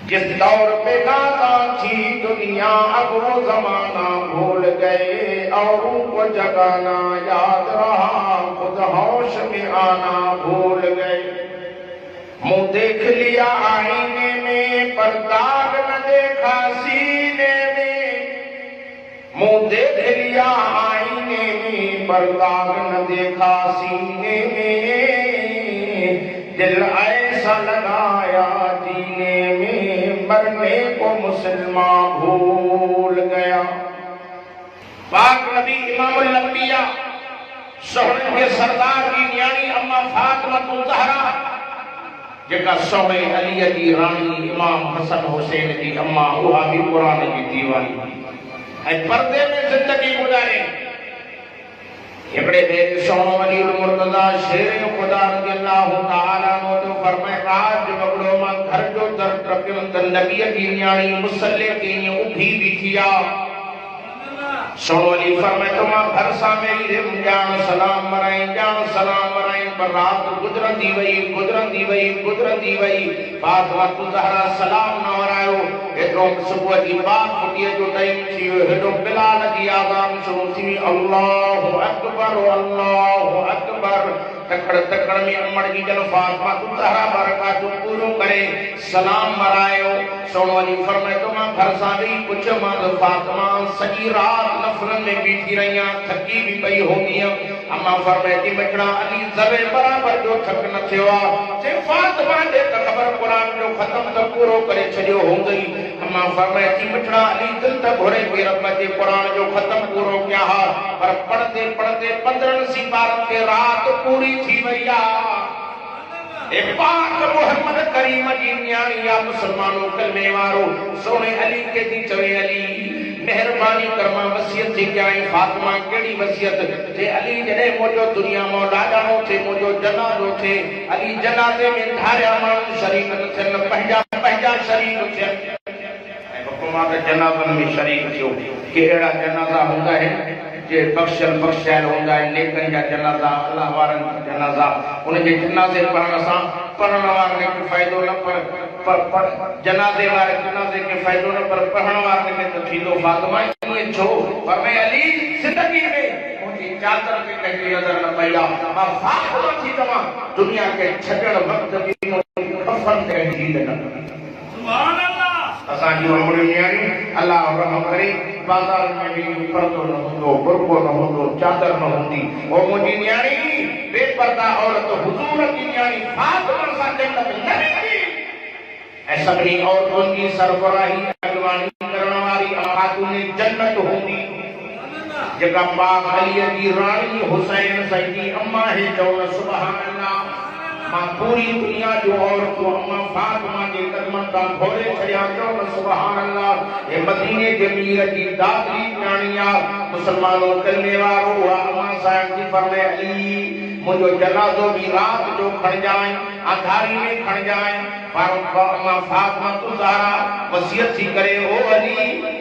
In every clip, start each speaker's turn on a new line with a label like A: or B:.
A: जिस दौर पे नादा थी दुनिया अब वो जमाना भूल गए, औरों को जगाना याद रहा, खुद होश में आना भूल गए। मुंह देख लिया आईने में पर दाग न देखा सीने में, मुंह देख लिया आईने में पर दाग न देखा सीने में, दिल ऐसा लगाया जीने में मरने को मुसलमान भूल गया। पाक नबी इमामुल अंबिया सोहरे के सरदार की न्याणी अम्मा फातिमा ज़हरा जेका सोहे अली जी रानी इमाम हसन हुसैन जी अम्मा उहा भी कुरान जी दीवानी ऐं पर्दे में जिंदगी गुजारे। हिकड़े भेरे सोनो अली मुर्तजा शेर खुदा रज़ियल्लाहु तआला अन्हु तो फरमाए रात जो बगड़ो मां घर जो दर ट्रपियो त नबी जी न्याणी मुसल्ले के उभी बीठी आ। सोनो अली फरमाए तो मां घर सा मेरी रिम जान सलाम मराई पर रात गुजरंदी वई फातिमा ज़हरा सलाम न वरायो। एतरो सुबह जी बात फुटिए जो टाइम थी हेडो बिलाल जी आज़ान शुरू थी अल्लाहु अकबर तकड़ में अमड़ जी जन फातिमा ज़हरा बरकात पूरो करे सलाम मरायो। सोनो अली फरमाए तो मां घर सा भी कुछ मां फातिमा सजी रात नफरन में बीठी रहिया थकी भी पई होगी। अम्मा फरमाए थी बचड़ा अली जरे बराबर जो थक न थियो जे फातिमा दे खबर कुरान जो खत्म तो पूरो करे छडियो हो गई। अम्मा फरमाए थी बचड़ा अली दिल त घोरे के रब जे कुरान जो खत्म पूरो किया पर पढ़ते 15 सिपारन के रात पूरी थी वैया। ए पाक मोहम्मद करीम जी न्याणी या मुसलमानों कलमे वारो सोने अली के दी चवे अली मेहरबानी करमा वसियत थी क्या फातिमा केड़ी वसियत जे अली जने मोजो दुनिया में लाडानो थे मोजो जनाजो थे अली जनाजे में धारिया माण्हू शरीक न थियन पंहिंजा शरीक थियन हुकूमत जनाज़न में शरीक थियो के अहिड़ा जनाजा हूंदा आहिनि जे बख्शियल हूंदा आहिनि नेकनि जा जनाजा अल्लाह वारनि जा जनाजा उनके जनाजे पढ़ण सां पढ़ण वारनि खे फ़ाइदो न पर जनाजे वारे जनाजे के फायदो न पर पढ़ण वारनि खे त थींदो। फातिमा ईअं छो फरमाए अली ज़िंदगी में मुंहिंजी चादर खे कंहिंजी नज़र न पई आहे मां फातिमा थी तमां दुनिया के छॾण वक़्त बि मुंहिंजी कफ़न ते हीद न सुभान अल्लाह। असांजी अमड़ी न्याणी अल्लाह रहम करे बाज़ार में भी पर्दो न हूंदो बुरको न हूंदो चादर न हूंदी ओ मुंहिंजी न्याणी बेपर्दा औरत हुजूर जी न्याणी फातिमा सां जन्नत न वेंदी ऐं सभिनी औरतुनि जी सरबराही अॻवानी करण वारी खातून जन्नत हूंदी जेका पाक अलीअ जी राणी हुसैन सईदी अम्मा है चवण सुभान अल्लाह। मां पूरी दुनिया जो औरतूं अम्मा फातिमा जे कदमनि तां घोड़े छॾिया चवण सुभान अल्लाह। हे मदीने जे मीर जी दादरी न्याणी आहे मुसलमानों कलमे वारो उहा अम्मा साहिब जी फरमाए अली मुंहिंजो जनाज़ो भी रात जो खणजाए अंधारी में खणजाए पर अम्मा फातिमा ज़हरा वसियत थी करे ओ अली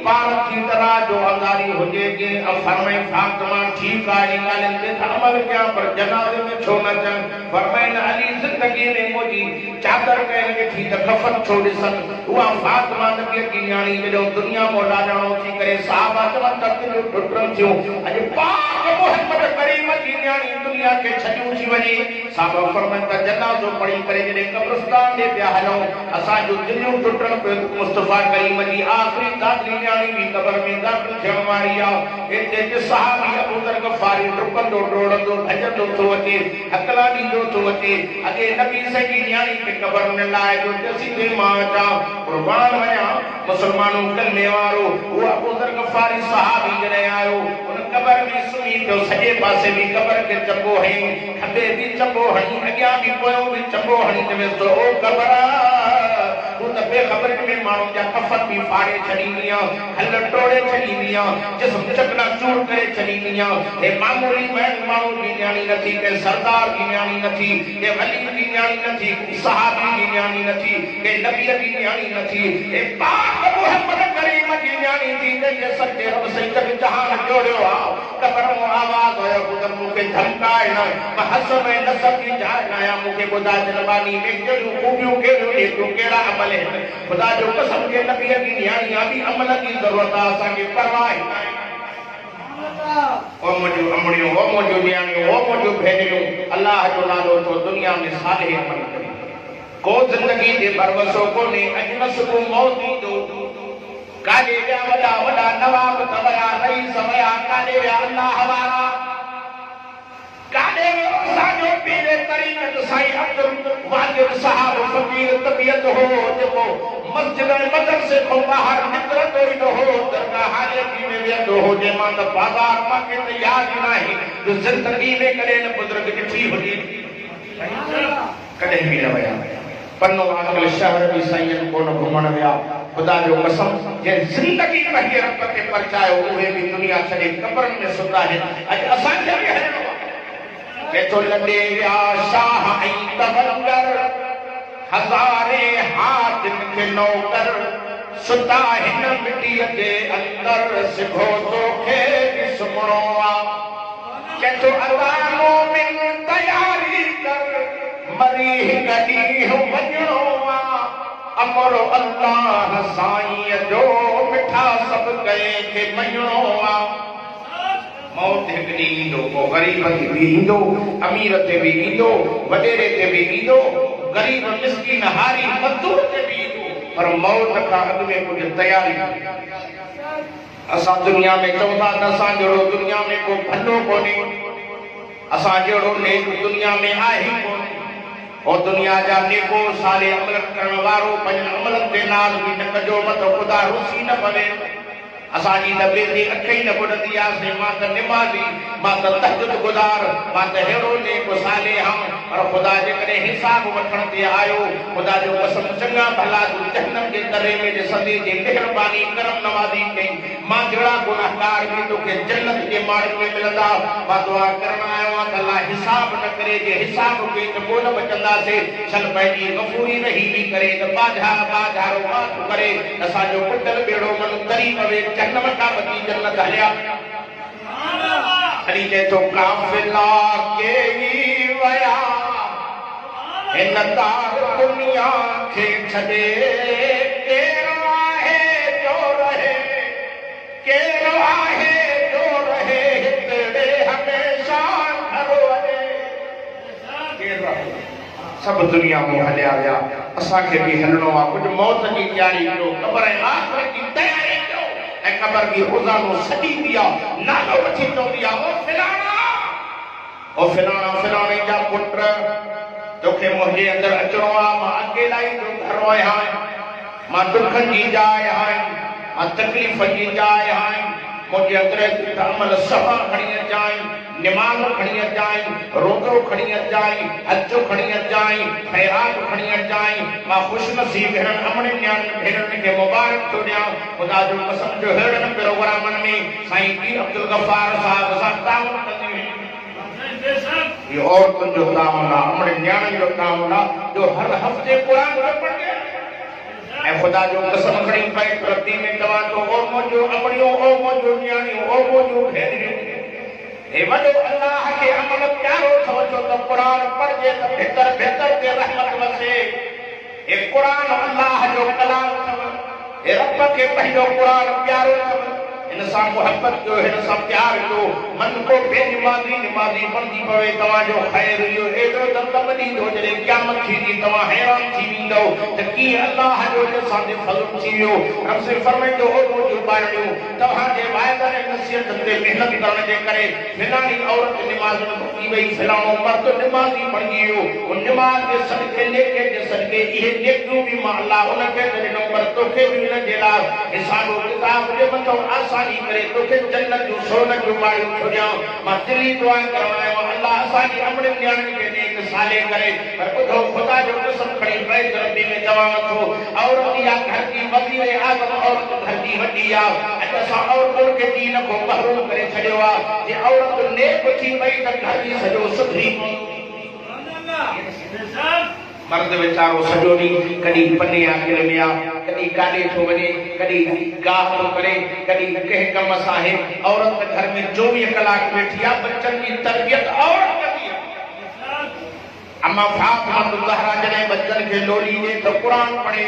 A: पार थी तरह जो अंधारी हुजे के फरमाए फातिमा ठीक आहे ॻाल्हियुनि ते त अमल कयां पर जनाज़े में छो न अचनि। फरमाए अली ज़िंदगी में मुंहिंजी चादर कंहिं ॾिठी त कफ़न छो ॾिसनि। उहा फातिमा नबीअ जी न्याणी जॾहिं दुनिया में लाॾाणो थी करे साहबा चवनि त दिलियूं टुटनि थियूं अॼु पाक मोहम्मद करीम जी न्याणी दुनिया खे छॾियूं थी वञे। साहबा फरमाइनि त जनाज़ो पढ़ी करे जॾहिं कब्रिस्तान ॾे पिया हलूं असांजूं दिलियूं टुटण पियूं। मुस्तफ़ा करीम जी आख़िरी दादरी न्याणी भी क़बर में दाख़िल थियण वारी आहे। हिते सहाबी अबू ज़र ग़फ़ारी डुकंदो डोड़ंदो भॼंदो थो अचे हकला ॾींदो थो अचे अॻे नबी सॼी न्याणी खे क़बर में लाहे जो सीधे मां अचां क़ुर्बान वञा। मुसलमानों कलमे वारो उहो अबू ज़र ग़फ़ारी सहाबी जॾहिं आयो उन क़बर में सुम्ही पियो सॼे पासे भी क़बर खे चंबो हई खॿे भी चंबो हणी अॻियां भी पोयों भी चंबो हणी चवेसि थो ओ क़बर तूं त बेख़बर में माण्हुनि जा कफ़न भी फाड़े छॾींदी आहे हल टोड़े छॾींदी आहे जिस्म चकना चूर करे छॾींदी आहे। हे मामूली माण्हू जी न्याणी न थी के सरदार जी न्याणी न थी के वली जी न्याणी न थी सहाबी जी न्याणी न थी के नबीअ जी न्याणी न थी। हे पाक मोहम्मद मरीम की न्याणी थी जे सच्चे रब से कभी जहान जोड़ियो आ कबरों आवाज होयो खुद मुखे धमकाए न हस में नसब की जाए नया मुखे बुधा जलवानी में केड़ियूं खूबियूं केड़ियूं केड़ा अमल है खुदा जो कसम के नबी की न्याणी भी अमल की जरूरत आ असांखे परवाह ही नाहे ओ मुझो अमड़ियो ओ मुझो न्याणी ओ मुझो भेनरियो अल्लाह जो नालो तो दुनिया में साले अमल करे को जिंदगी जे बरवसो कोने अजनस को मौत दो काले जा वडा वडा नवाब तवया रईस वया काले या अल्लाह वारा काले रोसा जो पीरे तरीक़त साईं अब्दुल वाजिब साहब फकीर तबीयत हो जो मस्जिद बदर से को बाहर निकलत हो दरगाह हाजती में वेंदो हो जे मां त बाजार मां के याद नहीं जो जिंदगी में कदे न बुजुर्ग ॾिठी हुजे कदे भी न वया पन्नो आकल शहर भी साईं को न घुमण विया खुदा जो कसम जे जिंदगी पंहिंजे रब ते परचायो उहे भी दुनिया छॾे कब्रनि में सुता आहिनि अॼु असांखे बि हलिणो आहे तो लॾे विया शाह ऐं तवंगर हज़ारे हाथ के नौकर सुता हिन मिटीअ जे अंदर सिधो तोखे सुमणो आहे चेतो अल्लाह मोमिन तयारी कर मरी कॾी वञणो आहे अमर अल्लाह साईं जो मिठा सब कए के मञणो आहे मौत हिकु ॾींहुं ईंदो पोइ ग़रीब ते बि ईंदो अमीर ते बि ईंदो वॾेरे ते बि ईंदो गरीब मिस्किन हारी मज़दूर ते बि ईंदो पर मौत खां अॻु में कुझु तयारी असां दुनिया में चऊं था त असां जहिड़ो दुनिया में को भलो कोन्हे असां जहिड़ो नेक दुनिया में आहे कोन्हे और दुनिया जा नेको साले अमल करण वारो पंहिंजनि अमलनि ते नाज़ बि न कजो मत ख़ुदा रुसी न पवे असांजी दबे ते अखि न ॿुॾंदी आहे मां त निमाज़ी मां त तहजुद गुज़ार मां त अहिड़ो नेको सालेह पर ख़ुदा जेकॾहिं हिसाब वठण ते आयो ख़ुदा जो कसम चङा भला तूं जहन्नम जे दरे में ॾिसंदे जे महिरबानी करम नवाज़ी कई मां जहिड़ा गुनाहगार बि तोखे जन्नत जे माड़ में मिलंदा मां दुआ करण आयो आहियां त अल्लाह हिसाब न करे जे हिसाब खे त कोन बचंदासीं छल पंहिंजी गफ़ूरी रही बि करे त बाज़ारो माफ़ करे असांजो पुटल बेड़ो मन तरी पवे जन्नत का बची जन्नत हलिया हरी जे तो काफिला के ही वया इन तार दुनिया के छदे केरो आहे जो रहे तेरे हमेशा घर वने केरो सब दुनिया में हलिया विया असांखे भी हलणो आहे कुछ मौत जी तैयारी कयो ख़बर है आखिरत जी तैयारी कयो ऐं ख़बर की रोज़ानो सॼी दिया नालो वठी चवंदी आहे ओ फलाणे जा पुट तोखे मुंहिंजे अंदर अचणो आहे मां अकेला ई तो घर आहियां मां दुखनि जी जाइ आहियां मां तकलीफ़ जी जाइ आहियां मुंहिंजे अंदर अमल सफ़ा खणी अचाई निमाज़ खणी अचाई रोज़ो खणी अचाई हज खणी अचाई खैरात खणी अचाई मां ख़ुशनसीब हिननि अमड़े न्याणियुनि भेनरुनि खे मुबारक थो ॾियां ख़ुदा जो कसम जो अहिड़नि प्रोग्रामनि में साईं पीर अब्दुल गफ़ार साहिब सां ताउन कंदी हुई ये औरतुनि जो ताउन आहे अमड़े न्याणियुनि जो ताउन आहे जो हर हफ़्ते क़ुरान पढ़ंदे ऐं ख़ुदा जो कसम खणी पए रब्बी में तव्हां तो ओ मुंहिंजो अमड़ियो ओ मुंहिंजो न्याणियो ओ मुंहिंजो भेनरियो हे वॾो अल्लाह के अमल प्यारो अथव छो त क़ुरान पढ़जे त भीतर ते रहमत वसे हे क़ुरान अल्लाह जो कलाम अथव हे रब खे पंहिंजो क़ुरान प्यारो अथव हिन सां मोहब्बत जो हिन सां प्यार जो मन को बेनिमाज़ी निमाज़ी बणजी पवे तव्हांजो ख़ैर इहो एॾो दमदम ॾींदो जॾहिं क़यामत थींदी तव्हां हैरान थी वेंदव त कीअं अल्लाह जो असांजे फज़ल थी वियो रब से फरमाईंदो हो मुंहिंजो ॿारड़ियो तव्हांजे वाइदनि ऐं नसीहतनि ते महिनत करण जे करे फिलाणी औरत निमाज़ में भुॻी वई फिलाणो मर्द निमाज़ी बणिजी वियो उन निमाज़ जे सदके नेके जे सदके इहे नेकियूं बि मां अल्लाह उनखे त ॾिनो पर तोखे बि उन जे लाइ हिसाबो किताब जे मथां आसानी करे तोखे जन्नत जूं सोन जूं माड़ियूं छॾियां मां दिली दुआ करण आयो आहियां अल्लाह असांजी अमड़े न्याणियुनि खे नेक साले करे पर ॿुधो ख़ुदा जो कसम खणी पए रब्बी में चवां थो औरत या घर की वज़ीर आज़म औरत घर जी वॾी आहे अॼु असां औरतुनि खे दीन खां महरूम करे छॾियो आहे जे औरत नेक थी वई त घर जी सॼो सुधरी मर्द वेचारो सॼो ॾींहुं कॾहिं पने आखिर में आहे, कॾहिं काॾे थो वञे, कॾहिं गाह थो करे, कॾहिं कंहिं कम सां आहे। औरत घर में 24 कलाक वेठी आहे, बच्चनि जी तरबियत औरत कंदी आहे। अम्मा फातिमा ज़हरा जॾहिं बच्चनि खे लोली ॾे त क़ुरान पढ़े,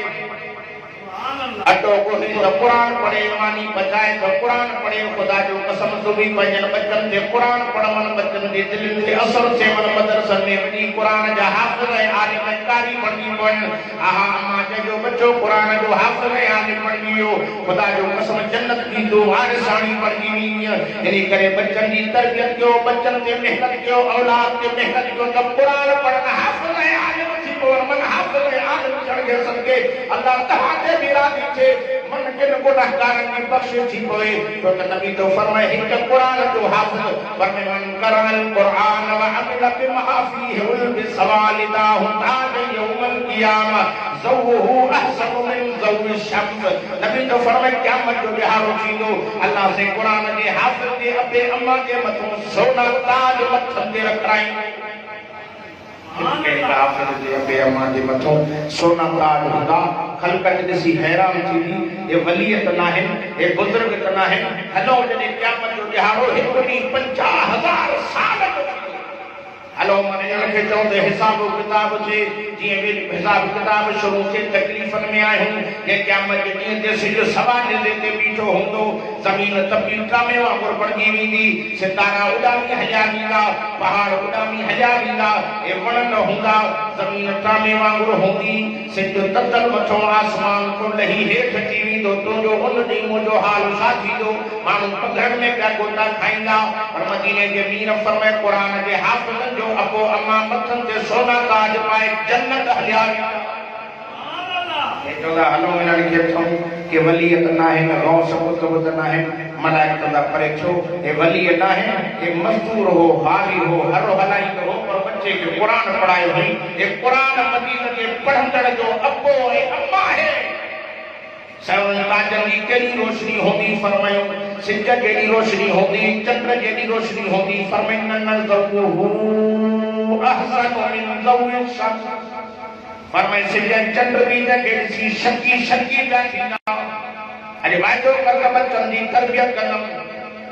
A: अटो ॻोहे त क़ुरान पढ़े, मानी बचाए त क़ुरान पढ़े। ख़ुदा जो कसम सुबी पंहिंजनि बच्चनि खे क़ुरान पढ़नि, बच्चनि जे दिलनि ते असर थियनि, मदरसनि में वञी क़ुरान जा हाफ़िज़ ऐं आलिम ऐं कारी बणिजी पवनि। आहा अम्मा जंहिंजो बच्चो क़ुरान जो हाफ़िज़ ऐं आलिम बणिजी वियो, ख़ुदा जो कसम जन्नत जी दो वारिसाणी बणिजी वेंदी। इन करे बच्चनि जी तरबियत कयो, बच्चनि ते महिनत कयो, औलाद ते महिनत कयो त क़ुरान पढ़नि, हाफ़िज़ ऐं आलिम थी पवनि। मन हाफ़िज़ ऐं आलिम थियण जे सदके अल्लाह तव्हां ते बि राज़ी थिए, मन किन गुनाहगारनि जी बख़्शिश थी पवे। छो त नबी तो फरमाए हिकु क़ुरान जो हाफ़िज़ फरमाए मन क़राअल क़ुरान व अमिल बिमा फीहि बिसवालिदाहु ताज यौमल क़ियामा ज़ौहु अहसनु मिन ज़ौइ शम्स। नबी तो फरमाए क़यामत जो ॾिहाड़ो थींदो, अल्लाह से क़ुरान जे हाफ़िज़ जे अबे अम्मा जे मथां सोना ताज मथनि ते रखाईं। सोना ताज हूंदा, ख़ल्क़त ॾिसी हैरान थींदी, ये वलियत नाहिनि, ये बुज़ुर्ग त नाहिनि। हलो जॾहिं क़यामत जो ॾिहाड़ो हिकु ॾींहुं 50,000 साल जो थींदो। हलो माने इनखे चवंदे हिसाब किताब जे जीअं बि हिसाब किताब शुरू थिए तकलीफ़नि में आहियूं। जे क़यामत जे ॾींहं ते सिॼ सवा निंदे ते बीठो हूंदो, ज़मीन तब्दील कामे वांगुरु बणिजी वेंदी, सितारा उॾामी हलिया वेंदा, पहाड़ उॾामी हलिया वेंदा, ए वण न हूंदा, ज़मीन कामे वांगुरु हूंदी, सिॼ ततल मथां आसमान को लही हेठि अची वेंदो। तुंहिंजो उन ॾींहुं मुंहिंजो हाल छा थींदो? माण्हू पधरनि में पिया गोता खाईंदा, पर मदीने जे मीर फरमाए क़ुरान जे हाफ़िज़नि जो अबो अम्मा मथनि ते सोना ताज पाए जन्नत हलिया वेंदा। चवंदा हलो हिननि खे चऊं कि वलियत नाहिनि, गौस कुतुब त नाहिनि। मलाइक चवंदा परे छो, हे वली नाहे, हे मज़दूर हो, हावी हो, हर हलाईंदो हो, पर बच्चे खे क़ुरान पढ़ायो हुई। हे क़ुरान मदीने जे पढ़ंदड़ जो अबो ऐं अम्मा है। सवनि ताजनि जी कहिड़ी रोशनी हूंदी? फरमायो सिॼ जहिड़ी रोशनी हूंदी, चंड जहिड़ी रोशनी हूंदी। फरमाईंदा ज़ौहु अहसनु मिन ज़ौइ शम्स। फरमाए सिॼ चंड बि जंहिंखे ॾिसी शकी शकी पिया थींदा। अॼु वाइदो कर बच्चनि जी तरबियत कंदमि,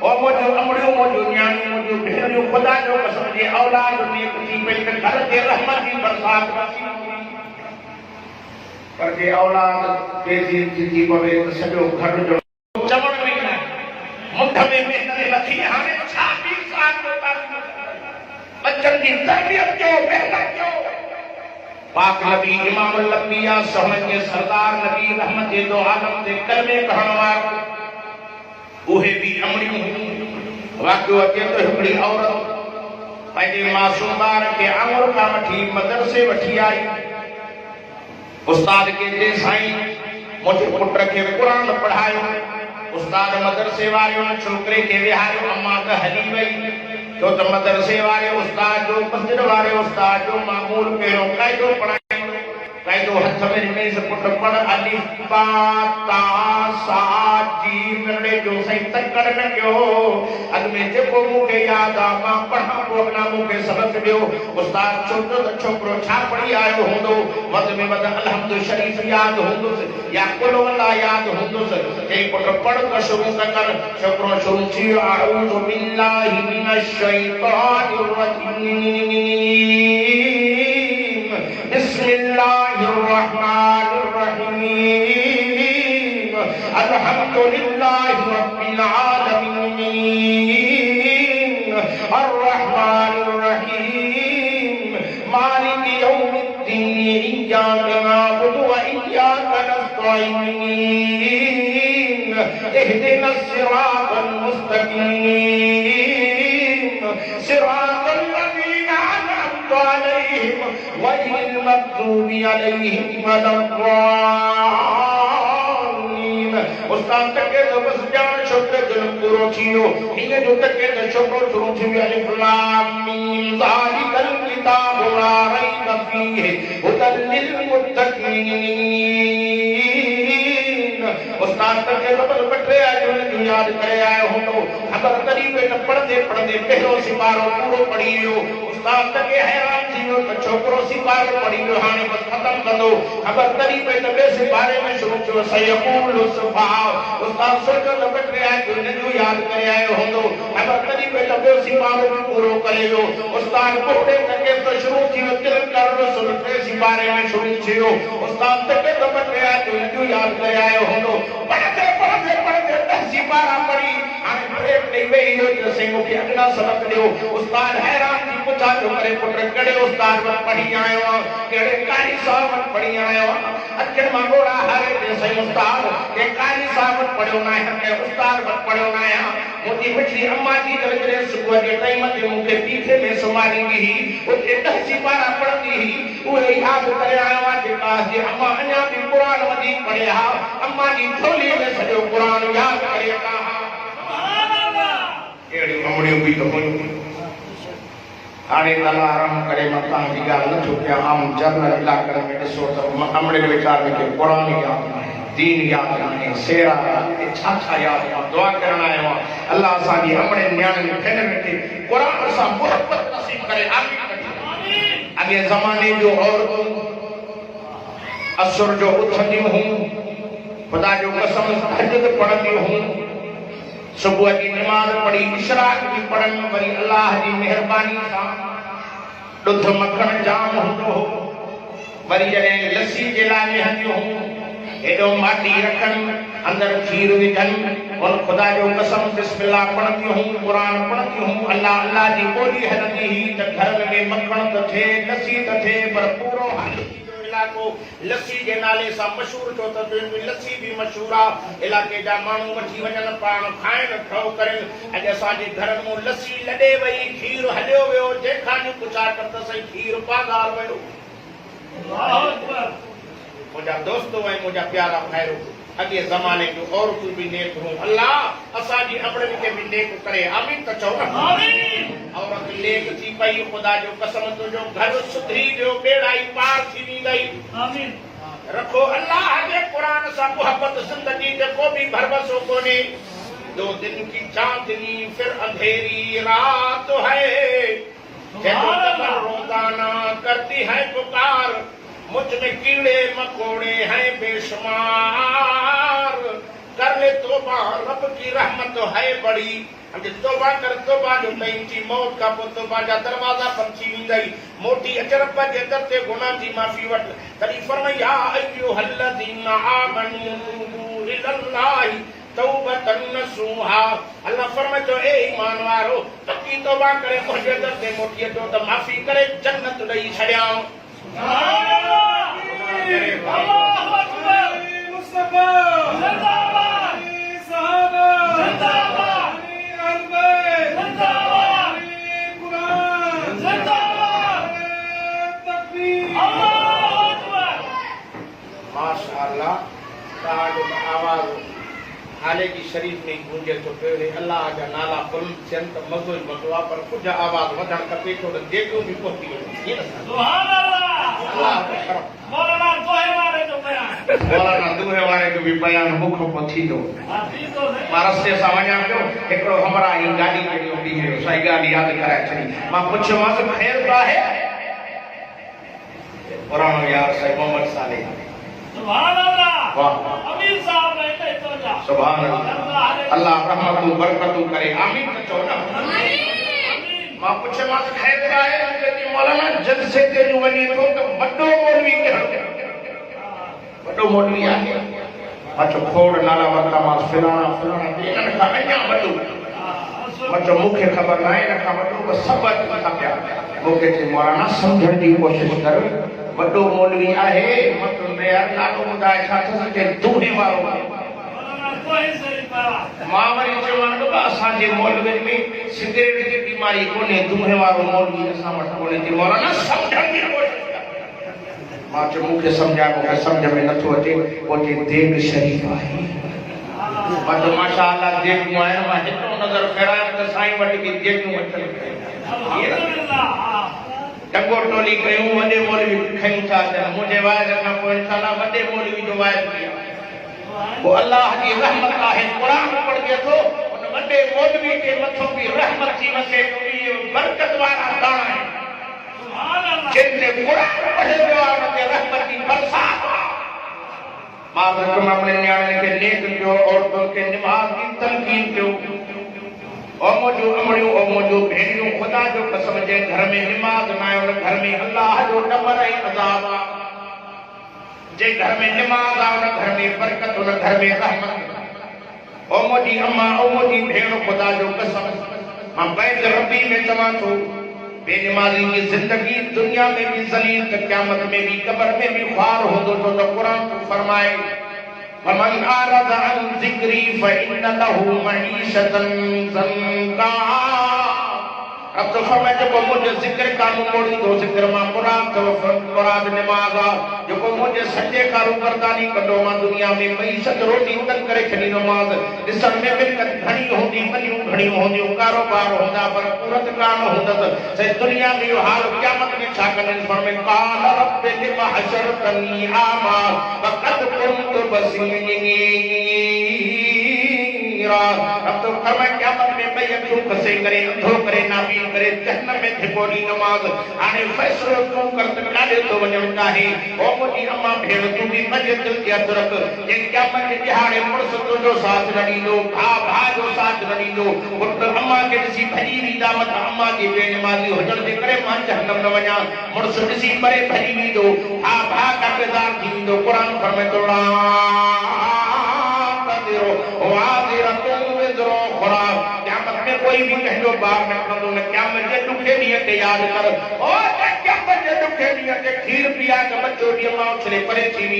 A: ओ मुंहिंजो अमड़ियूं, मुंहिंजो न्याणियूं, मुंहिंजो भेनरियूं, ख़ुदा जो कसम जे औलाद में थी पई त घर ते रहमत जी बरसात थी पई। पर जे औलाद बेज़ीर थी पवे त सॼो घर जो चवण में न मुंड में महिनत नथी। हाणे छा बि साथ बच्चनि जी तरबियत कयो, महिनत कयो। पाक नबी इमाम अल-अंबिया सोहन जे सरदार नबी रहमत जे दो आलम ते कलमे पढ़ण वारो, उहे बि अमड़ियूं हुयूं। वाक़ियो अचे त हिकिड़ी औरत पंहिंजे मासूम ॿार खे आङुर खां वठी मदरसे वठी आई। उस्ताद के जे साईं मुझे पुट खे क़ुरान पढ़ायो। उस्ताद मदरसे वारे छोकरे खे विहारियो, अम्मा त हली वई। छो त मदरसे वारे उस्ताद जो, मस्जिद वारे उस्ताद जो मामूल पहिरियों क़ाइदो पढ़ाईंदो, क़ाइदो हथ में हिमेश पुट पढ़ अलिफ बा ता सा जीम नंढे जो साईं तकड़ न कयो। अॻ में जेको मूंखे यादि आहे मां पढ़ां पोइ अॻियां मूंखे सबक़ ॾियो। उस्ताद चवंदो त छोकिरो छा पढ़ी आयो हूंदो? वधि में वधि अलहम्दु शरीफ़ यादि हूंदुसि या कुल वल्लाह यादि हूंदुसि। चई पुट पढ़ त शुरू कर। छोकिरो शुरू थी वियो, अऊज़ु बिल्लाहि मिनश शैतानिर रजीम, बिस्मिल्लाहिर रहमानिर रहीम, अल्हम्दुलिल्लाहि रब्बिल आलमीन, अर्रहमानिर रहीम, मालिकि यौमिद्दीन, इय्याका नअबुदु व इय्याका नस्तईन, इहदिनस सिरातल मुस्तकीम, सिरातल लज़ीना अनअमता अलैहिम गैरिल मग़्दूबि अलैहिम वलद्दालीन। उस्ताद तके तो बस ॼाण छोकिरे जो पूरो थी वियो। इन जो तके तो छोकिरो शुरू थी वियो, अलिफ लाम मीम ज़ालिकल किताबु ला रैब फीहि हुदल लिल मुत्तक़ीन। उस्ताद तके तो बस बटे आयो जो यादि करे आयो हूंदो। ख़बर तरी पे न पढ़ंदे पढ़ंदे पहिरियों सिपारो पूरो पढ़ी वियो। उस्ताद के हैरान थी वो तो छोकरो सिपारे पड़ी जो हाने बस खत्म कर दो खबर तरी पे तबे सिपारे में शुरू जो सयकुल सुफा उस्ताद सोचो तो बैठ रहा है कि ने जो याद करे आए होंदो खबर तरी पे तबे सिपारे में पूरो करे जो उस्ताद कोटे तके तो शुरू थी तिल कर रसूल के सिपारे में शुरू थियो उस्ताद तके तो बैठ रहा है कि ने जो याद करे आए होंदो पढ़ते सिपारा पड़ी हाने ब्रेक नहीं वेई हो तो सिंह के अगला सबक दियो उस्ताद हैरान थी पूछा जो करे पुत्र कड़े उस्ताद वट पढ़ी आयो केड़े कारी साहब वट पढ़ी आयो अखर मंगोड़ा हरे ते सही उस्ताद के कारी साहब वट पढ़यो ना है के उस्ताद वट पढ़यो ना है मोती मिठड़ी अम्मा जी जरे सुबह के टाइम ते मुके पीछे में सुमारी ही उते 10 सिपारा पढ़ती ही उहे याद करे आयो जे काश जे अम्मा अन्या भी कुरान वधी पढ़या अम्मा जी झोली में सजो कुरान याद करे का सुभान अल्लाह एड़ी ममड़ियों भी तो होई आने ताला आराम करे मता जी गाल न छुटिया आम जर्नल इलाके में ॾिसो त अमड़े विचार में के कुरान याद न दीन याद न सेरा छा याद है दुआ करना है अल्लाह साडी अमड़े न्याण में फैल बैठे कुरान सा मोहब्बत नसीब करे आमीन अगे जमाने जो औरतों असुर जो उठंदी हूं खुदा जो कसम तहज्जुद पढ़ंदी हूं सुबह की नमाज पढ़ी इशराक भी पढ़न वरी अल्लाह की मेहरबानी सा दुध मक्खन जाम होंदो वरी जने लस्सी जे लाइ हंदियो एडो माटी रखन अंदर खीर विझन और खुदा जो कसम बिस्मिल्लाह पढ़ंदी हूं कुरान पढ़ंदी हूं अल्लाह अल्लाह जी बोली हलंदी ही त घर में मक्खन त थे लस्सी त थे पर पूरो इलाको लस्सी के नाले सा मशहूर छो त लस्सी भी मशहूर आ इलाके जा मानू वठी वजन पाण खाइन ठो करन अज असा जे घर में लस्सी लडे वई खीर हलियो वियो जे खानी पुछा करत सही खीर पागार वयो अल्लाह अकबर मुजा दोस्तों है मुजा प्यारा भाईरो अगे जमाने जो और तू भी नेक हो अल्लाह असा जी अपने के भी नेक करे आमीन त चो आमीन औरत नेक थी पई खुदा जो कसम तो जो घर सुधरी जो बेड़ाई पार थी नी गई आमीन रखो अल्लाह के कुरान सा मोहब्बत जिंदगी के को भी भरवसो कोने 2 दिन की चांदनी फिर अंधेरी रात है जब तक रोजाना करती है पुकार मुझ में कीड़े मकोड़े हैं बेशुमार कर ले तौबा रब की रहमत है बड़ी हम तौबा कर तौबा जो नहीं थी मौत का तौबा जा दरवाजा पंछी वींदई मोटी अचरब जे दर ते गुनाह जी माफी वट तरी फरमाया अय्युहल्लज़ीना आमनू तूबू इलल्लाहि तौबतन नसूहा अल्लाह फरमाए तो ए ईमान वारो पक्की तौबा करे मुझे दर ते मोटी जो त माफी करे जन्नत दई छड़ियाऊं अल्लाहु अकबर मुस्तफा जिंदाबाद सहाबा जिंदाबाद अकबर जिंदाबाद कुरान जिंदाबाद तकबीर अल्लाहु अकबर माशाअल्लाह ताजो आवाज हाले की शरीफ में गूंजे तो पहले अल्लाह जा नाला बुलंद संत मज़ो मगवा पर कुछ आवाज वधण कपे तो देखो भी पहुंची ये सुभान अल्लाह अल्लाह मौलाना दोहे वारे जो भी बयान मुख पथी दो मारसे सावण्या जो एकड़ो हमरा ई गाड़ी के उठी है सही गाड़ी याद कराए छनी मां पूछो मां से खैर का है पुरानो यार सही मोहम्मद साले सुभान अल्लाह वाह अमीर साहब रहते तो जा सुभान अल्लाह अल्लाह रहमत बरकत करे आमीन तो ना आमीन मां पूछे मां से खैर का है कि मौलाना जग से ते जो वनी तो बड़ो मौलवी के बड़ो मौलवी आ गया अच्छा खोड़ नाला वता मां फलाना इनन का अन्या बड़ो अच्छा मुखे खबर ना है ना बड़ो सबक था क्या मुखे से मौलाना समझण की कोशिश कर बड़ो मौलवी आहे मत में यार नालो बुधाए छा के दूहे वारो मौलाना कोई सही पा मावरी जवान तो असा जे मौलवी में सिगरेट की बीमारी कोने दूहे वारो मौलवी असा मत कोने थी मौलाना समझण की कोशिश कर मां जो मुखे समझा मुखे समझ में न तो अचे वो जे देव शरीफ आहे मत माशाअल्लाह देव आए मां हितो नजर फेराए त साईं वट की देव अचल अल्हम्दुलिल्लाह डंगो टोली कयूं वडे मौलवी खयूं था त मुझे वायद का को इंशाल्लाह वडे मौलवी जो वायद किया वो अल्लाह की रहमत है कुरान पढ़ के तो उन वडे मौलवी के मथों की रहमत थी वसे तो ये बरकत वाला दाना है जिनने कुरान पढ़े हुआ उनके रहमत की बरसात मां तुम अपने न्याणे के नेक जो औरतों के नमाज की तलकीन जो ओ मुझो अमड़ियो ओ मुझो भेड़ियो खुदा जो कसम जे घर में नमाज ना है उन घर में अल्लाह जो डबर है अजाब जे घर में नमाज आ उन घर में बरकत उन घर में रहमत ओ मुझी अम्मा ओ मुझी भेड़ खुदा जो कसम मां बैत रब्बी में तमा तो बेनमाजी की जिंदगी दुनिया में भी जलील तक क़यामत में भी कब्र में भी ख्वार हो तो कुरान फरमाए फमन आरज़ अन ज़िक्री फ़इन्न लहू मईशतन ज़ंका अब तो फरमाए जो मुझे जिक्र का मोड़ी दो जिक्र मां मुराद तो मुराद नमाज जो मुझे सच्चे कारू करदानी कदो मां दुनिया में मईशत रोटी तन करे छनी नमाज दिसन में मिलकत घणी होंदी मनियूं घणी होंदी कारोबार होंदा पर पूरत कान होंदा से दुनिया में यो हाल क़यामत में छा कने फरमाए काल रब लिमा हशरतनी आमा वक़द कुंतु बसीरा अब तो फरमाए क़यामत में मैं अखियों कसे करे अंधो करे नाबीन करे जहन्नम में थिकोड़ी नमाज आने फैसलो तू कर काले तो वणन चाहे ओ मुजी अम्मा भेड़ तू भी मजे दिल के अदरक ये क़यामत के दिहाड़े मुर्स तो जो साथ रही लो भा जो साथ रही लो पुत्र अम्मा के दिसी भजी वी दामत अम्मा की बेनमाजी होजन दे करे मां जहन्नम न वणा मुर्स दिसी परे भजी वी दो भा का बेदार थी दो कुरान फरमाए तोड़ा कोई भी कहलो बाप में कदो न क्या मजे दुखे दिए के याद कर ओ क्या मजे दुखे दिए के खीर पिया के बच्चों की मां उछले परे थीवी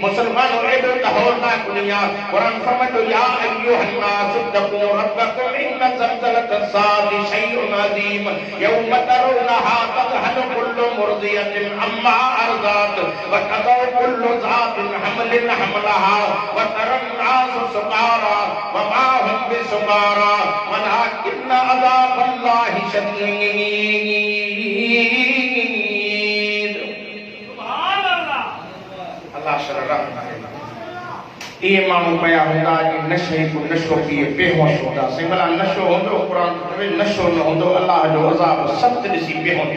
A: मुसलमान रे दो तहोर ना दुनिया कुरान फरमातो या अय्युहन नास तक़ू रब्बकुम इन ज़लज़लत सादी शैउन अज़ीम यौम तरुनहा तज़हलु कुल्लु मुर्दियतिन अम्मा अरज़ात व तदउ कुल्लु ज़ातिन हमलिन हमलहा व तरन नास सुकारा व मा हुम बिसुकारा वलाकिन अज़ाबल्लाहि शदीद सुभान अल्लाह अल्लाह शर्रा ये मानू पया होता कि नशे को नशो पिए बेहोश होता सिंगला नशो होंदो कुरान में नशो न होंदो अल्लाह जो अज़ाब सख्त दिसी बेहोश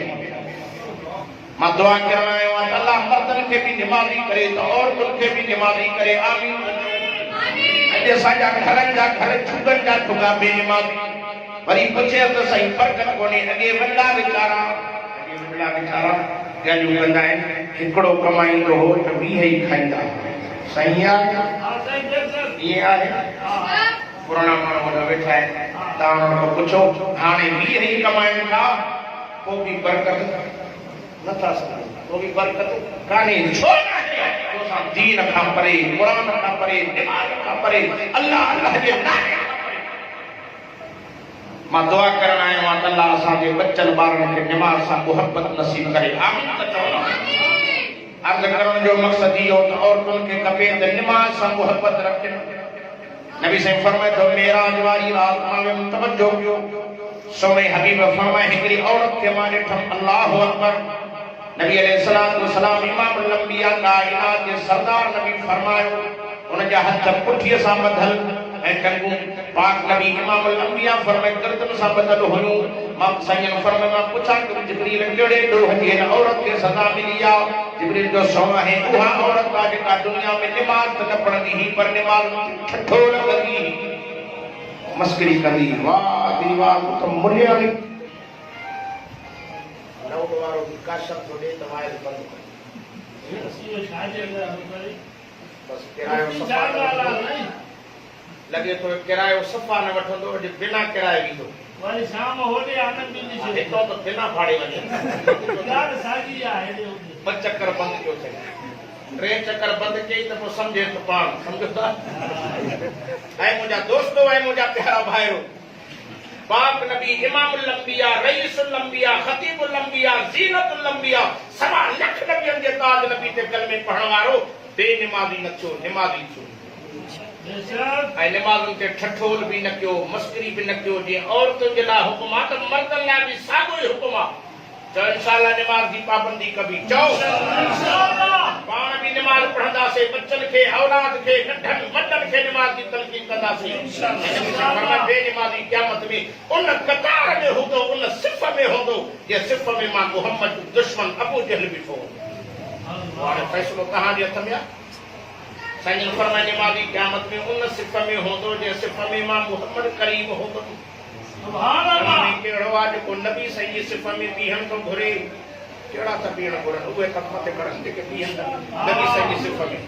A: मां दुआ करना है अल्लाह मर्दन के भी नमाजी करे तो औरतन के भी नमाजी करे आमीन अॼु असांजा घरनि जा घर छुगनि जा ठुका बेनमाज़ी वरी पुछे त सही बरकत कोन्हे अॻे वॾा वीचारा ॻाल्हियूं कंदा आहिनि हिकिड़ो कमाईंदो हो त 20 ई खाईंदा सही आहे ईअं आहे पुराणा माण्हू वॾा वेठा आहिनि तव्हां उन्हनि खां पुछो हाणे 20 ई कमाइनि था पोइ बि बरकत नथा सघनि पोइ बि बरकत कान्हे छो न दीन खां परे कुरान खां परे दिमाग़ खां परे अल्लाह अल्लाह जे नाले मां दुआ करण आयो आहियां त अल्लाह असांजे बच्चन ॿारनि खे निमाज़ सां मुहबत नसीब करे आमीन त चवो अर्ज़ करण जो मक़सद इहो त औरतुनि खे खपे त निमाज़ सां मुहबत रखनि नबी साईं फरमाए थो मेराज वारी रात मां वियुमि तवजो कयो सोने हबीब फरमाए हिकिड़ी औरत खे मां ॾिठमि अल्लाहु अकबर नबी अलैहिस्सलातु वस्सलाम इमामुल अंबिया काइनात जे सरदार नबी फरमायो उन जा हथ पुठीअ सां ॿधल ऐं टंगू पाक नबी इमामुल अंबिया फरमाए गर्दन सां ॿधल हुयूं मां साईं फरमाए मां पुछां कि जिब्रील कहिड़े ॾोह जी हिन औरत खे सदा मिली आहे जिब्रील जो सवाल आहे उहा औरत आहे जेका दुनिया में निमाज़ त न पढ़ंदी हुई पर निमाज़ छठो लॻंदी मस्करी कंदी वाह दीवार त मुल्य वाली नव वारो काशम थो ॾे त वायर बंदि बस किरायो सफ़ा लगे तो किरायो सफ़ा न वठंदो अॼु बिना किराए वींदो
B: वरी शाम होॾे आनंद ॾिसी
A: हिकिड़ो त बिना भाड़े वञे
B: ॻाल्हि साॻी आहे हेॾे होॾे
A: 2 चक्कर बंदि कयो अथई 3 चक्कर बंदि कई त पोइ सम्झे त पाण सम्झो था ऐं मुंहिंजा दोस्तो ऐं मुंहिंजा प्यारा भाइरो पाक नबी इमामुल अंबिया रईसुल अंबिया खतीबुल अंबिया ज़ीनतुल अंबिया 1.25 लाख नबियनि जे ताज नबी ते कलमे पढ़ण वारो बेनिमाज़ी न थियो निमाज़ी थियो ऐं निमाज़ुनि खे ठठोल बि न कयो मस्करी बि न कयो जीअं औरतुनि जे लाइ हुकुम आहे त मर्दनि लाइ बि साॻियो ई हुकुम आहे चओ इंशाअल्लाह निमाज़ जी पाबंदी कबी चओ पाण बि निमाज़ पढ़ंदासीं बच्चनि खे औलाद खे नंढनि वॾनि खे नमाज़ जी तलक़ीन कंदासीं इंशाअल्लाह। फरमाए बेनमाज़ी क़यामत में उन कतार में हूंदो, उन सिफ़ में हूंदो जे सिफ़ में मां मुहम्मद जो दुश्मन अबू जहल बीठो हूंदो। हाणे फ़ैसिलो तव्हांजे हथ में आहे। साईं फरमाए नमाज़ी क़यामत में उन सिफ़ में हूंदो जे सिफ़ में मां मुहम्मद करीम हूंदो।
B: सुभान अल्लाह।
A: कहिड़ो आहे जेको नबी साईं जी सिफ़ में बीहण थो घुरे? कहिड़ा त बीहण घुरनि उहे त मथे करनि जेके बीहनि नबी साईं जी सिफ़ में।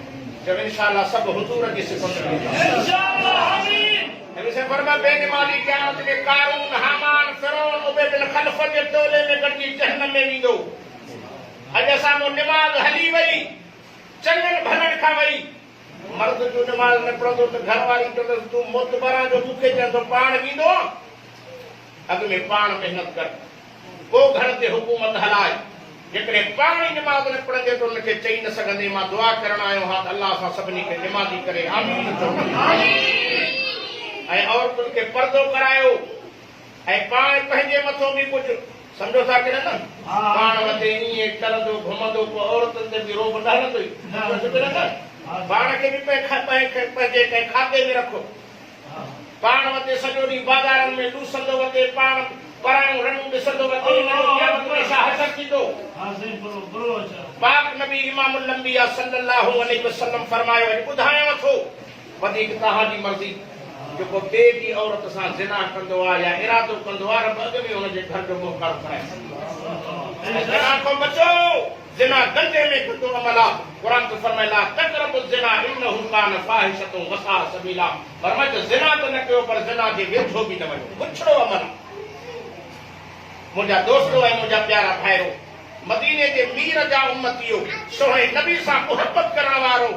A: जब इंशाअल्लाह सब हुजूर की सिफ़त में
B: इंशाअल्लाह आमीन।
A: नबी से फरमाया बेनमाज़ी क़यामत में कारून हामान फिरौन उबे बिन खलफ जे टोले में गॾिजी जहन्नम में वेंदो। अॼु असां निमाज़ हली वई चङनि भलनि खां वई, मर्द जो निमाज़ न पढ़ंदो त घर वारी चवंदसि तूं मोतबरा जो मूंखे चवंदो पाण वेंदो, अॻु में पाण महिनत कर पोइ घर ते हुकूमत हलाए। जेकॾहिं पाण ई निमाज़ न पढ़ंदे त उनखे चई न सघंदे मां दुआ करण आयो हा त अल्लाह सां सभिनी खे निमाज़ी करे आमीन चओ। ऐं औरतुनि खे पर्दो करायो ऐं पाण पंहिंजे मथो बि कुझु सम्झो था कि न पाण मथे ईअं करंदो घुमंदो पोइ औरतुनि ते बि रोब न हलंदो ई। पाण खे बि पंहिंजे कंहिं खाते में रखो। पाण वटे सॼो ॾींहुं बाज़ारनि में लूसंदो वटे, पाण परायूं रंग ॾिसंदो वटे, क़यामत में छा हशर थींदो? पाक नबी इमामुल अंबिया सल्लल्लाहु अलैहि वसल्लम फरमायो है ॿुधायांव थो वधीक तव्हांजी मर्ज़ी जेको ॿिए जी औरत सां ज़िना कंदो आहे या इरादो कंदो आहे रब अॻु में हुनजे घर जो मुंहुं कारो कराए। ज़िना खां बचो, ज़िना गंदे में गंदो अमल आहे। क़ुरान तो फरमाए ला तक़रबु ज़िना इन्नहु कान फ़ाहिशतुन व साअ सबीला। फरमाए त ज़िना त न कयो पर ज़िना जे वेझो बि न वञो, बुछड़ो अमल आहे। मुंहिंजा दोस्तो ऐं मुंहिंजा प्यारा भाइरो, मदीने जे मीर जा उम्मतियो, सोहे नबी सां मुहबत करण वारो,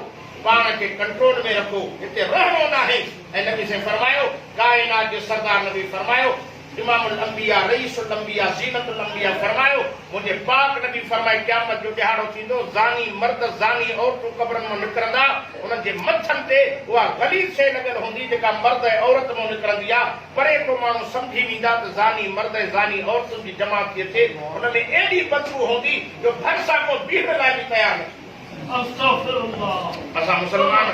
A: पाण खे कंट्रोल में रखो, हिते रहणो न आहे। ऐं नबी से फरमायो, कायनात जो सरदार नबी फरमायो, इमामुल अंबिया रईसुल अंबिया ज़ीनतुल अंबिया फरमायो, मुंहिंजे पाक नबी फरमाए क़यामत जो ॾिहाड़ो थींदो, ज़ानी मर्द ज़ानी औरतूं क़ब्रनि मां निकिरंदा, उन्हनि जे मथनि ते उहा गलीज़ शइ लॻल हूंदी जेका मर्द ऐं औरत मां निकिरंदी आहे। परे को माण्हू सम्झी वेंदा त ज़ानी मर्द ऐं ज़ानी औरतुनि जी जमात थी अचे, हुन में एॾी बदबू हूंदी जो भरिसां को बीहण लाइ बि तयारु न। असां मुसलमान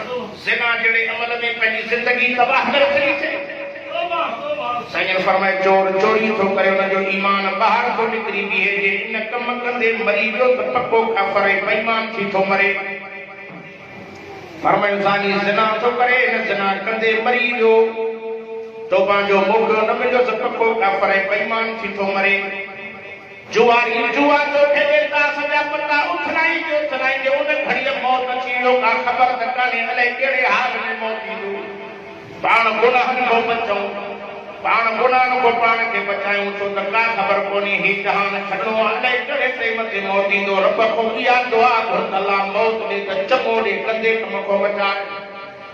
A: ज़िना जहिड़े अमल में पंहिंजी ज़िंदगी तबाह करे छॾी। साईं फरमाए चोर चोरी थो करे हुनजो ईमान ॿाहिरि थो निकिरी बीहे जे इन कम कंदे मरी वियो त पको काफ़िर ऐं बेईमान थी थो मरे। फरमाए ज़ानी ज़िना थो करे इन ज़िना कंदे मरी वियो तौबा जो मौक़ो न मिलियो त पको काफ़िर ऐं बेईमान थी थो मरे। जुआरी जुआ जो खेले ता सजा पता उथराई जो चलाई जो उन घड़ीअ मौत अची वियो का ख़बर न कान्हे अलाए कहिड़े हाल में मौत थींदो। पाण गुनाहनि खां बचूं, पाण गुनाहनि खां पाण खे बचायूं छो त का ख़बर कोन्हे ही जहान छॾणो आहे, अलाए कहिड़े टाइम ते मौत ईंदो। रब खां इहा दुआ घुर अलाह मौत ॾे त चङो ॾे कंदे कम खां बचाए।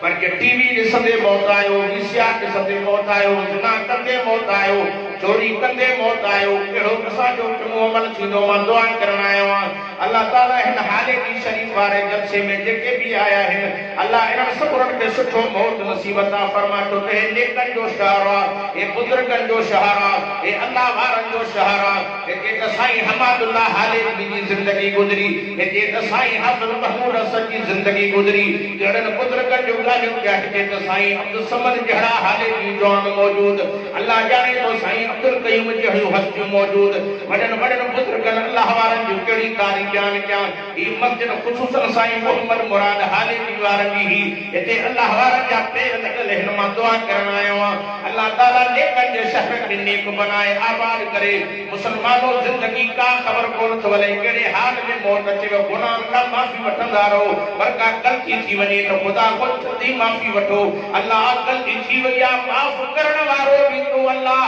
A: पर के टीवी ॾिसंदे मौत आयो, वीसीआर ॾिसंदे मौत आयो, ज़िना कंदे मौत आयो, चोरी कंदे मौत आयो, कहिड़ो असांजो चङो अमल थींदो। मां दुआ करण आयो आहियां अल्लाह ताला हिन हाले जी शरीफ़ वारे जलसे में जेके बि आया आहिनि अल्लाह इन्हनि सभिनीनि खे सुठो मौत नसीबत फरमा तो हे नेकनि जो शहर आहे, हे बुज़ुर्गनि जो शहर आहे, हे अल्लाह वारनि जो शहर आहे। हिते त साईं हमादुल्लाह हाले जी ज़िंदगी गुज़री, हिते त साईं हाफ़िज़ महमूद हसन जी ज़िंदगी गुज़री, जहिड़नि बुज़ुर्गनि जो ॻाल्हियूं कया। हिते त साईं अब्दुल समद जहिड़ा हाले जी जवान मौजूद, अल्लाह ॼाणे थो साईं अब्दुल कयूम जहिड़ियूं हस्तियूं मौजूद, वॾनि वॾनि बुज़ुर्गनि अल्लाह वारनि जूं कहिड़ी तारीफ़ बयान कयां। ही मस्जिद ख़ुसूसन साईं मोहम्मद मुराद हाले जी वारनि जी हिते अल्लाह वारनि जा पेर लॻल हिन मां दुआ करण आयो आहियां अल्लाह ताला नेकनि जे शहर खे नेक बनाए आबाद करे। मुसलमानों ज़िंदगी का ख़बर कोन थो हले कहिड़े हाल में मौत अचेव, गुनाहनि खां माफ़ी वठंदा रहो, पर का ग़लती थी वञे त ख़ुदा ख़ुदि जल्दी माफ़ी वठो। अल्लाह ग़लती थी वई आहे माफ़ करण वारो बि तूं अल्लाह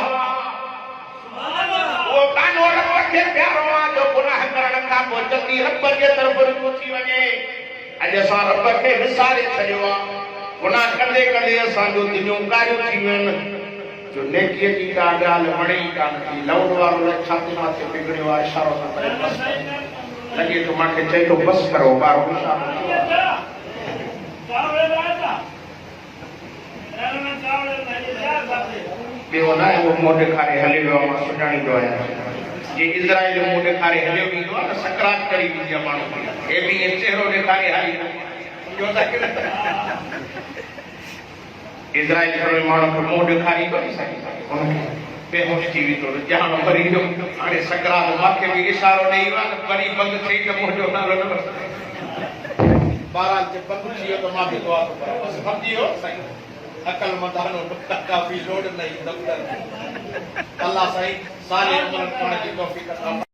A: वो कानो रब खे प्यारो आहे जो गुनाह करण खां पोइ जल्दी रब जे तरफ़ रुजू थी वञे। अॼु असां रब खे विसारे छॾियो आहे, गुनाह कंदे कंदे असांजो दिलियूं कारियूं थी वियूं आहिनि जो नेकीअ जी का ॻाल्हि वणे ई कान थी। लौड वारो छाती माथे बिगड़ियो आहे, इशारो थो करे बस लॻे थो मूंखे चए थो बस करो ॿारो ॿियो न आहे उहो मुंहुं ॾेखारे हली वियो आहे। मां सुञाणींदो आहियां जे इज़राइल मुंहुं ॾेखारे हलियो वेंदो आहे न सकरात करी वेंदी आहे माण्हू, हे बि ईअं चहिरो ॾेखारे हली सम्झो था की न। इज़राइल में माण्हू खे मुंहुं ॾेखारी थो उनखे बेहोश थी वेंदो जान मरी वियो हाणे सकरात मूंखे बि इशारो ॾेई वियो आहे वरी बंदि थिए त मुंहिंजो नालो न वठंदो बहरहाल जब बंदि थी वियो त मां बि दुआ थो कयां बसि सम्झी वियो साईं अकलमंदानो काफ़ी लोड नहीं दफ्तर अल्लाह साईं सारे उम्र पाण जी तौफ़ीक़ अता